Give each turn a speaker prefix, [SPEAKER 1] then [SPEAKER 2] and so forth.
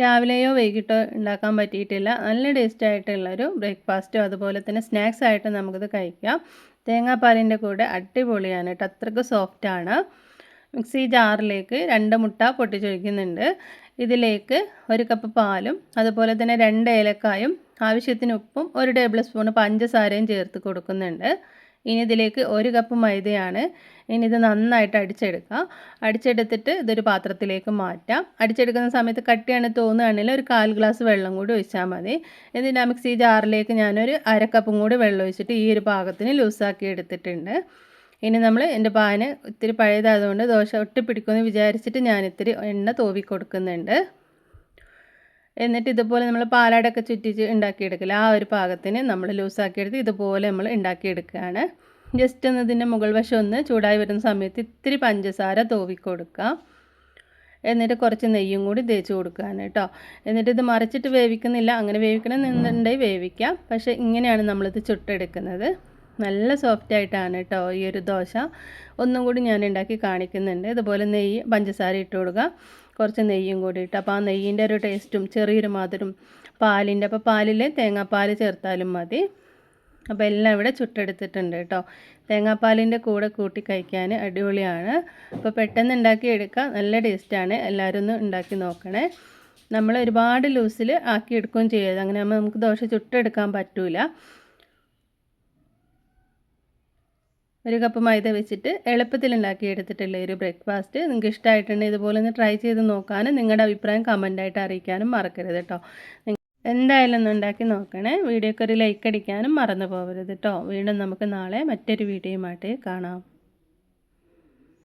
[SPEAKER 1] രാവിലെയോ വൈകിട്ടോ ഉണ്ടാക്കാൻ പറ്റിയിട്ടില്ല. നല്ല ടേസ്റ്റ് ആയിട്ടുള്ളൊരു ബ്രേക്ക്ഫാസ്റ്റോ അതുപോലെ തന്നെ സ്നാക്സ് ആയിട്ട് നമുക്കിത് കഴിക്കാം. തേങ്ങാപ്പാലിൻ്റെ കൂടെ അടിപൊളിയാണ് കേട്ടോ, അത്രയ്ക്ക് സോഫ്റ്റാണ്. മിക്സി ജാറിലേക്ക് 2 മുട്ട പൊട്ടിച്ചൊഴിക്കുന്നുണ്ട്. ഇതിലേക്ക് 1 കപ്പ് പാലും അതുപോലെ തന്നെ 2 ഏലക്കായും ആവശ്യത്തിന് ഉപ്പും 1 ടേബിൾ സ്പൂൺ പഞ്ചസാരയും ചേർത്ത് കൊടുക്കുന്നുണ്ട്. ഇനി ഇതിലേക്ക് 1 കപ്പ് മൈദയാണ്. ഇനി ഇത് നന്നായിട്ട് അടിച്ചെടുക്കാം. അടിച്ചെടുത്തിട്ട് ഇതൊരു പാത്രത്തിലേക്ക് മാറ്റാം. അടിച്ചെടുക്കുന്ന സമയത്ത് കട്ടിയാണ് തോന്നുകയാണെങ്കിൽ ഒരു 1/4 ഗ്ലാസ് വെള്ളം കൂടി ഒഴിച്ചാൽ മതി. എന്നിട്ട് ആ മിക്സി ജാറിലേക്ക് ഞാനൊരു 1/2 കപ്പും കൂടി വെള്ളം ഒഴിച്ചിട്ട് ഈ ഒരു പാകത്തിന് ലൂസാക്കി എടുത്തിട്ടുണ്ട്. ഇനി നമ്മൾ എൻ്റെ പാന് ഇത്തിരി പഴയതായതുകൊണ്ട് ദോശ ഒട്ടിപ്പിടിക്കുമെന്ന് വിചാരിച്ചിട്ട് ഞാൻ ഇത്തിരി എണ്ണ തൂവി കൊടുക്കുന്നുണ്ട്. എന്നിട്ട് ഇതുപോലെ നമ്മൾ പാലാടൊക്കെ ചുറ്റിച്ച് ഉണ്ടാക്കിയെടുക്കില്ല, ആ ഒരു പാകത്തിന് നമ്മൾ ലൂസാക്കിയെടുത്ത് ഇതുപോലെ നമ്മൾ ഉണ്ടാക്കിയെടുക്കുകയാണ്. ജസ്റ്റ് ഒന്ന് ഇതിൻ്റെ മുകൾ വശം ഒന്ന് ചൂടായി വരുന്ന സമയത്ത് ഇത്തിരി പഞ്ചസാര തൂവി കൊടുക്കുക. എന്നിട്ട് കുറച്ച് നെയ്യും കൂടി തേച്ച് കൊടുക്കുകയാണ് കേട്ടോ. എന്നിട്ട് ഇത് മറിച്ചിട്ട് വേവിക്കുന്നില്ല, അങ്ങനെ വേവിക്കണമെന്നുണ്ടെങ്കിൽ വേവിക്കാം. പക്ഷേ ഇങ്ങനെയാണ് നമ്മളിത് ചുട്ടെടുക്കുന്നത്. നല്ല സോഫ്റ്റായിട്ടാണ് കേട്ടോ ഈ ഒരു ദോശ. ഒന്നും കൂടി ഞാൻ ഉണ്ടാക്കി കാണിക്കുന്നുണ്ട്. ഇതുപോലെ നെയ്യ് പഞ്ചസാര ഇട്ട് കൊടുക്കുക, കുറച്ച് നെയ്യും കൂടി ഇട്ട്. അപ്പോൾ ആ നെയ്യിൻ്റെ ഒരു ടേസ്റ്റും ചെറിയൊരു മധുരം പാലിൻ്റെ, അപ്പോൾ പാലിൽ തേങ്ങാപ്പാൽ ചേർത്താലും മതി. അപ്പോൾ എല്ലാം ഇവിടെ ചുട്ടെടുത്തിട്ടുണ്ട് കേട്ടോ. തേങ്ങാപ്പാലിൻ്റെ കൂടെ കൂട്ടി കഴിക്കാൻ അടിപൊളിയാണ്. അപ്പോൾ പെട്ടെന്ന് ഉണ്ടാക്കി എടുക്കുക, നല്ല ടേസ്റ്റാണ്. എല്ലാവരും ഒന്ന് ഉണ്ടാക്കി നോക്കണേ. നമ്മൾ ഒരുപാട് ലൂസിൽ ആക്കി എടുക്കുകയും ചെയ്യരുത്, അങ്ങനെ ആകുമ്പോൾ നമുക്ക് ദോശ ചുട്ടെടുക്കാൻ പറ്റില്ല. 1 കപ്പ് മൈദ വെച്ചിട്ട് എളുപ്പത്തിൽ ഉണ്ടാക്കിയെടുത്തിട്ടുള്ള ഒരു ബ്രേക്ക്ഫാസ്റ്റ് നിങ്ങൾക്ക് ഇഷ്ടമായിട്ടുണ്ടെങ്കിൽ ഇതുപോലെ ഒന്ന് ട്രൈ ചെയ്ത് നോക്കാനും നിങ്ങളുടെ അഭിപ്രായം കമൻറ്റായിട്ട് അറിയിക്കാനും മറക്കരുത് കേട്ടോ. എന്തായാലും ഒന്ന് ഉണ്ടാക്കി നോക്കണേ. വീഡിയോക്ക് ഒരു ലൈക്ക് അടിക്കാനും മറന്നു പോകരുത് കേട്ടോ. വീണ്ടും നമുക്ക് നാളെ മറ്റൊരു വീഡിയോയുമായിട്ട് കാണാം.